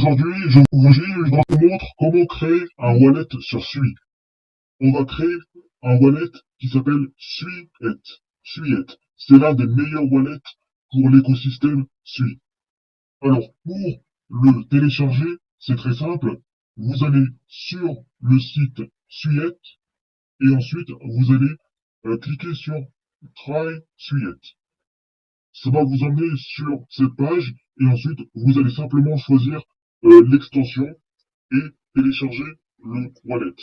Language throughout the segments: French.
Aujourd'hui, je vous montre comment créer un wallet sur Sui. On va créer un wallet qui s'appelle Suiet. Suiet. C'est l'un des meilleurs wallets pour l'écosystème Sui. Alors, pour le télécharger, c'est très simple. Vous allez sur le site Suiet et ensuite vous allez cliquer sur Try Suiet. Ça va vous emmener sur cette page et ensuite vous allez simplement choisir l'extension et télécharger le wallet.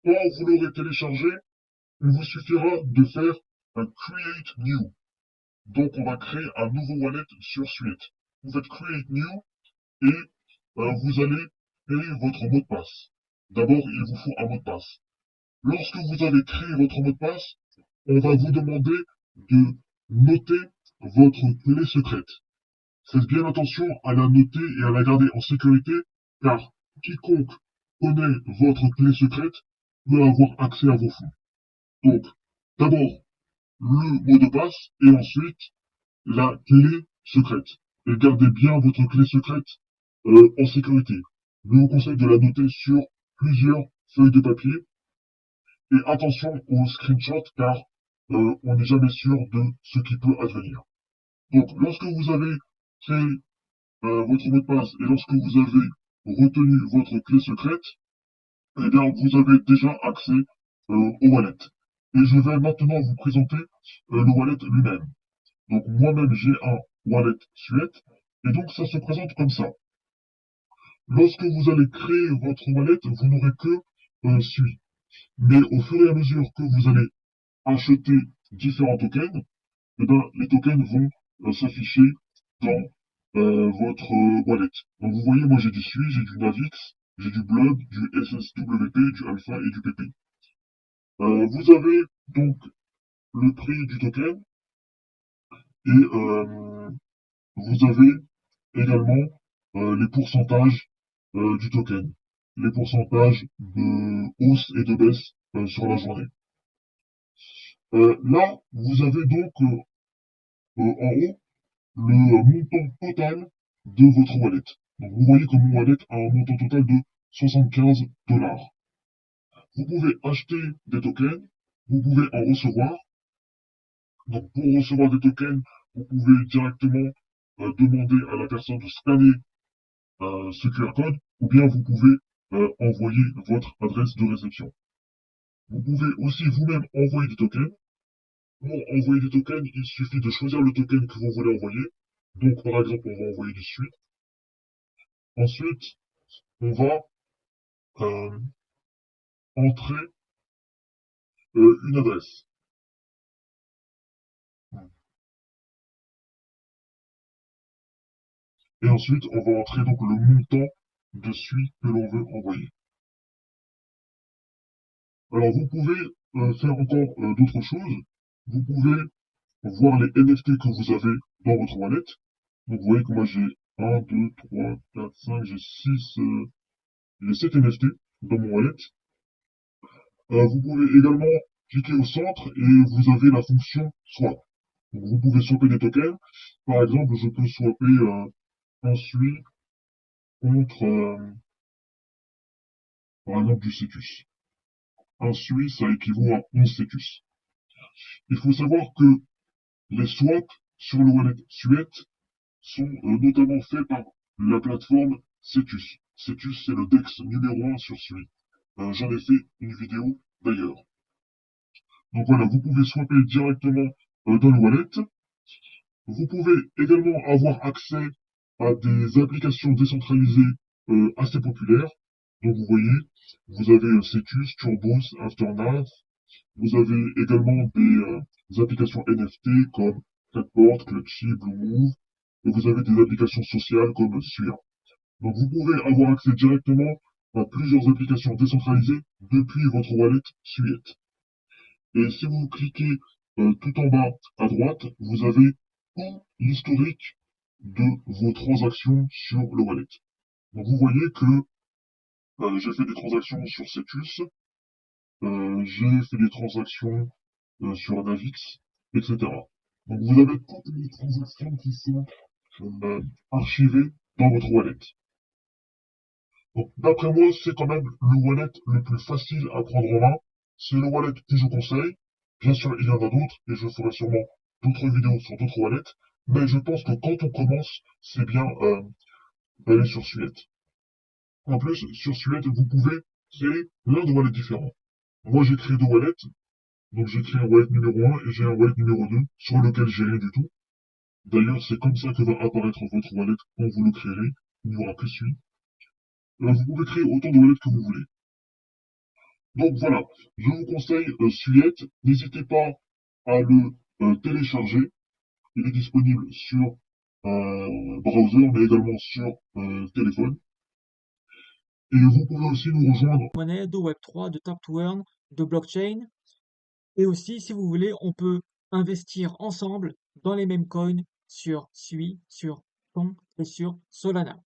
Quand vous l'aurez téléchargé, il vous suffira de faire un Create New. Donc on va créer un nouveau wallet sur Suite. Vous faites Create New et vous allez créer votre mot de passe. D'abord, il vous faut un mot de passe. Lorsque vous avez créé votre mot de passe, on va vous demander de noter votre clé secrète. Faites bien attention à la noter et à la garder en sécurité, car quiconque connaît votre clé secrète peut avoir accès à vos fonds. Donc, d'abord, le mot de passe et ensuite la clé secrète. Et gardez bien votre clé secrète en sécurité. Je vous conseille de la noter sur plusieurs feuilles de papier. Et attention aux screenshots, car on n'est jamais sûr de ce qui peut advenir. Donc, lorsque vous avez créé votre mot de passe et lorsque vous avez retenu votre clé secrète, eh bien, vous avez déjà accès au wallet. Et je vais maintenant vous présenter le wallet lui-même. Donc, moi-même, j'ai un wallet Suite, et donc ça se présente comme ça. Lorsque vous allez créer votre wallet, vous n'aurez que Sui. Mais au fur et à mesure que vous allez acheter différents tokens, eh ben, les tokens vont s'afficher dans votre wallet. Donc vous voyez, moi j'ai du Sui, j'ai du Navix, j'ai du Blob, du SSWP, du Alpha et du PP. Vous avez donc le prix du token et vous avez également les pourcentages du token, les pourcentages de hausse et de baisse sur la journée. Là, vous avez donc en haut le montant total de votre wallet. Donc vous voyez que mon wallet a un montant total de 75 $. Vous pouvez acheter des tokens, vous pouvez en recevoir. Donc pour recevoir des tokens, vous pouvez directement demander à la personne de scanner ce QR code, ou bien vous pouvez envoyer votre adresse de réception. Vous pouvez aussi vous-même envoyer des tokens. Pour envoyer des tokens, il suffit de choisir le token que vous voulez envoyer. Donc par exemple, on va envoyer du suite. Ensuite, on va euh, entrer une adresse. Et ensuite, on va entrer donc le montant de suite que l'on veut envoyer. Alors vous pouvez faire encore d'autres choses. Vous pouvez voir les NFT que vous avez dans votre wallet. Donc vous voyez que moi j'ai 1, 2, 3, 4, 5, j'ai 6, j'ai 7 NFT dans mon wallet. Vous pouvez également cliquer au centre et vous avez la fonction swap. Donc vous pouvez swapper des tokens. Par exemple, je peux swapper un SUI contre, par exemple, du Cetus. Un SUI, ça équivaut à 11 Cetus. Il faut savoir que les swaps sur le wallet Suite sont notamment faits par la plateforme Cetus. Cetus, c'est le DEX numéro 1 sur Sui. J'en ai fait une vidéo d'ailleurs. Donc voilà, vous pouvez swapper directement dans le wallet. Vous pouvez également avoir accès à des applications décentralisées assez populaires. Donc vous voyez, vous avez Cetus, Turbos, Aftermath. Vous avez également des applications NFT comme Catport, Clutchy, Bluemove. Et vous avez des applications sociales comme Suir. Donc vous pouvez avoir accès directement à plusieurs applications décentralisées depuis votre wallet Suite. Et si vous cliquez tout en bas à droite, vous avez tout l'historique de vos transactions sur le wallet. Donc vous voyez que j'ai fait des transactions sur Cetus, j'ai fait des transactions sur Navix, etc. Donc vous avez toutes les transactions qui sont archivées dans votre wallet. Donc, d'après moi, c'est quand même le wallet le plus facile à prendre en main. C'est le wallet que je conseille. Bien sûr, il y en a d'autres et je ferai sûrement d'autres vidéos sur d'autres wallets. Mais je pense que quand on commence, c'est bien d'aller sur Suette. En plus, sur Suette, vous pouvez créer plein de wallets différents. Moi, j'ai créé deux wallets. Donc, j'ai créé un wallet numéro 1 et j'ai un wallet numéro 2 sur lequel j'ai rien du tout. D'ailleurs, c'est comme ça que va apparaître votre wallet quand vous le créerez. Il n'y aura que celui. Vous pouvez créer autant de wallets que vous voulez. Donc voilà, je vous conseille Suite. N'hésitez pas à le télécharger. Il est disponible sur browser, mais également sur téléphone. Et vous pouvez aussi nous rejoindre. Monnaie, de Web3, de Tap to Earn, de blockchain. Et aussi, si vous voulez, on peut investir ensemble dans les mêmes coins sur Sui, sur Ton et sur Solana.